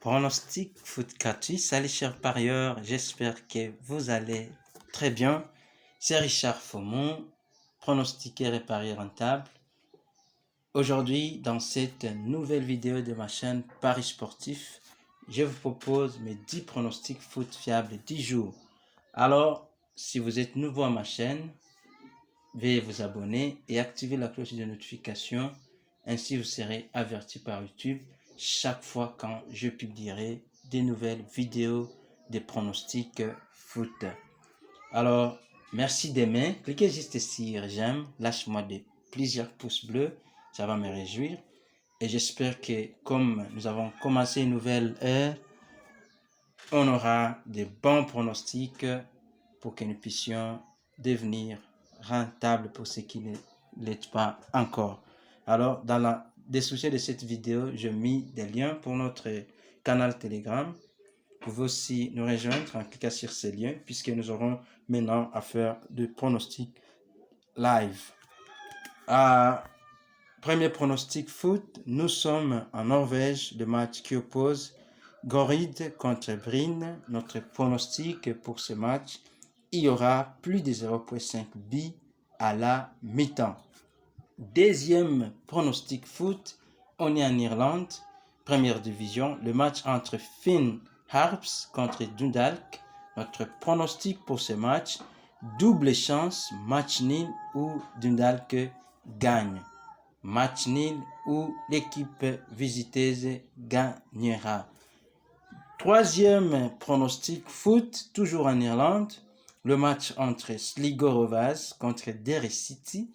Pronostic foot gratuit. Salut chers parieurs, j'espère que vous allez très bien. C'est Richard Faumont, pronostiqueur et parieur rentable. Aujourd'hui, dans cette nouvelle vidéo de ma chaîne Paris Sportif, je vous propose mes 10 pronostics foot fiables 10 jours. Alors, si vous êtes nouveau à ma chaîne, veuillez vous abonner et activer la cloche de notification. Ainsi, vous serez averti par YouTube chaque fois quand je publierai des nouvelles vidéos des pronostics foot. Alors, merci d'aimer. Cliquez juste sur j'aime. Lâche-moi plusieurs pouces bleus. Ça va me réjouir. Et j'espère que comme nous avons commencé une nouvelle ère, on aura des bons pronostics pour que nous puissions devenir rentables pour ceux qui ne l'êtes pas encore. Alors, dans la description de cette vidéo, je mis des liens pour notre canal Telegram. Vous pouvez aussi nous rejoindre en cliquant sur ces liens, puisque nous aurons maintenant à faire de pronostics live. Premier pronostic foot, nous sommes en Norvège, le match qui oppose Goride contre Bryne. Notre pronostic pour ce match, il y aura plus de 0,5 buts à la mi-temps. Deuxième pronostic foot, on est en Irlande, première division, le match entre Finn Harps contre Dundalk. Notre pronostic pour ce match, double chance, match nul ou Dundalk gagne. Match nul ou l'équipe visiteuse gagnera. Troisième pronostic foot, toujours en Irlande, le match entre Sligo Rovers contre Derry City.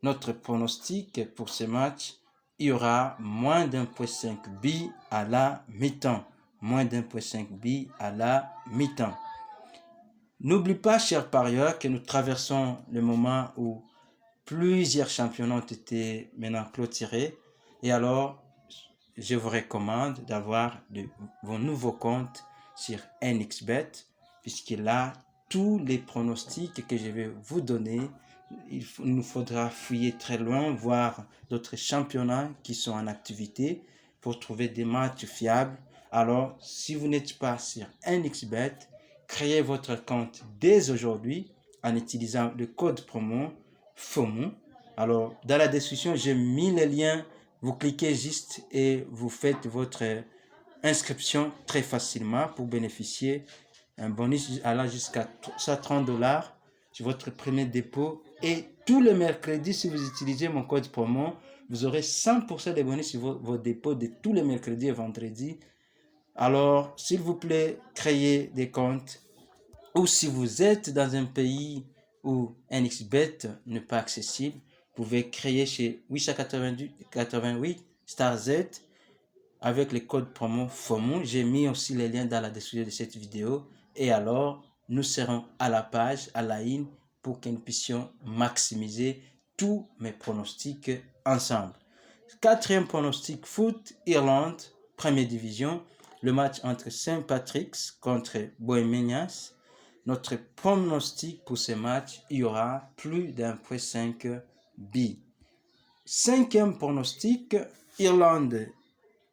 Notre pronostic pour ce match, il y aura moins d'1,5 buts à la mi-temps. Moins d'1,5 buts à la mi-temps. N'oublie pas, chers parieurs, que nous traversons le moment où plusieurs championnats ont été maintenant clôturés. Et alors, je vous recommande d'avoir vos nouveaux comptes sur NXBet, puisqu'il a tous les pronostics que je vais vous donner. Il nous faudra fouiller très loin, voir d'autres championnats qui sont en activité pour trouver des matchs fiables. Alors, si vous n'êtes pas sur NXBet, créez votre compte dès aujourd'hui en utilisant le code promo FOMO. Alors, dans la description, j'ai mis les liens. Vous cliquez juste et vous faites votre inscription très facilement pour bénéficier un bonus allant jusqu'à $130 sur votre premier dépôt. Et tous les mercredis, si vous utilisez mon code promo, vous aurez 100% de bonus sur vos dépôts de tous les mercredis et vendredis. Alors, s'il vous plaît, créez des comptes. Ou si vous êtes dans un pays où NXBet n'est pas accessible, vous pouvez créer chez 888 Star Z avec le code promo FOMO. J'ai mis aussi les liens dans la description de cette vidéo. Et alors, nous serons à la page, à la ligne, pour que nous puissions maximiser tous mes pronostics ensemble. Quatrième pronostic foot, Irlande, première division. Le match entre St. Patrick's contre Bohemians. Notre pronostic pour ce match, il y aura plus d'1,5 buts. Cinquième pronostic, Irlande,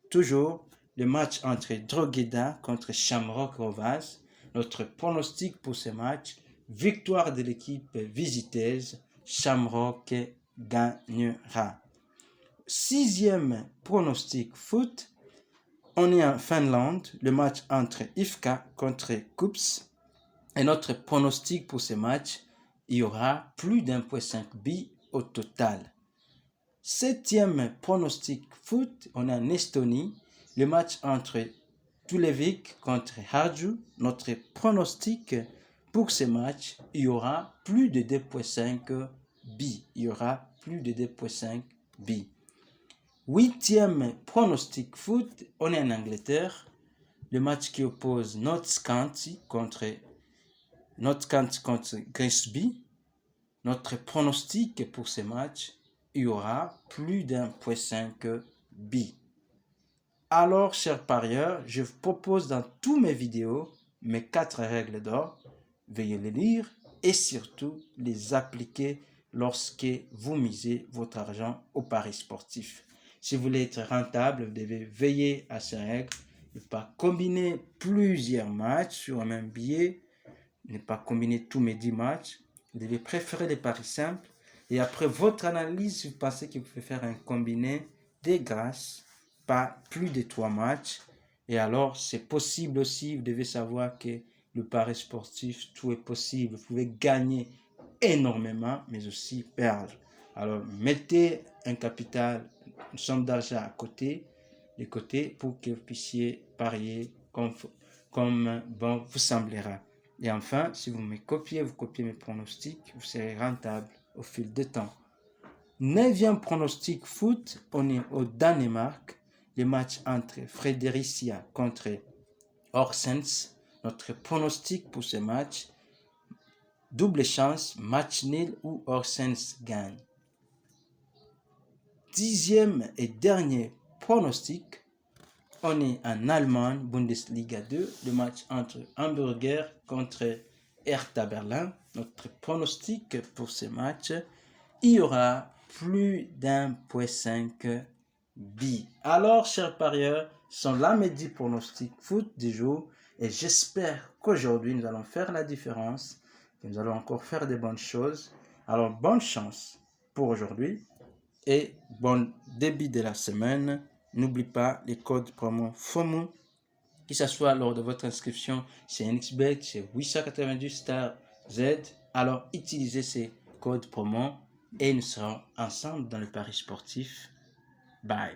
toujours le match entre Drogheda contre Shamrock Rovers. Notre pronostic pour ce match, victoire de l'équipe visiteuse, Shamrock gagnera. Sixième pronostic foot, on est en Finlande, le match entre IFK contre KuPS. Et notre pronostic pour ce match, il y aura plus d'1,5 buts au total. Septième pronostic foot, on est en Estonie, le match entre Tulevik contre Harju. Notre pronostic pour ce match, il y aura plus de 2,5 buts. Il y aura plus de 2,5 buts. Huitième pronostic foot, on est en Angleterre, le match qui oppose Notts County contre Grimsby. Notre pronostic pour ce match, il y aura plus d'1,5 buts. Alors, chers parieurs, je vous propose dans toutes mes vidéos mes 4 règles d'or. Veuillez les lire et surtout les appliquer lorsque vous misez votre argent au paris sportif. Si vous voulez être rentable, vous devez veiller à ces règles ne pas combiner plusieurs matchs sur un même billet, ne pas combiner tous mes 10 matchs. Vous devez préférer les paris simples. Et après votre analyse, vous pensez que vous pouvez faire un combiné des grâces, pas plus de 3 matchs. Et alors, c'est possible aussi, vous devez savoir que le pari sportif, tout est possible. Vous pouvez gagner énormément, mais aussi perdre. Alors, mettez un capital, une somme d'argent à côté, de côté, pour que vous puissiez parier comme bon vous semblera. Et enfin, si vous me copiez, vous copiez mes pronostics, vous serez rentable au fil du temps. 9e pronostic foot, on est au Danemark. Le match entre Fredericia contre Horsens. Notre pronostic pour ce match, double chance, match nul ou Horsens gagne. 10e et dernier pronostic, on est en Allemagne, Bundesliga 2, le match entre Hamburger contre Hertha Berlin. Notre pronostic pour ce match, il y aura plus d'1,5 billes. Alors, chers parieurs, ce sont là mes 10 pronostics foot du jour et j'espère qu'aujourd'hui, nous allons faire la différence, que nous allons encore faire de bonnes choses. Alors, bonne chance pour aujourd'hui et bon début de la semaine. N'oublie pas les codes promo FOMO, que ce soit lors de votre inscription chez NXBet, chez 890 Star Z. Alors, utilisez ces codes promo et nous serons ensemble dans le pari sportif. Bye.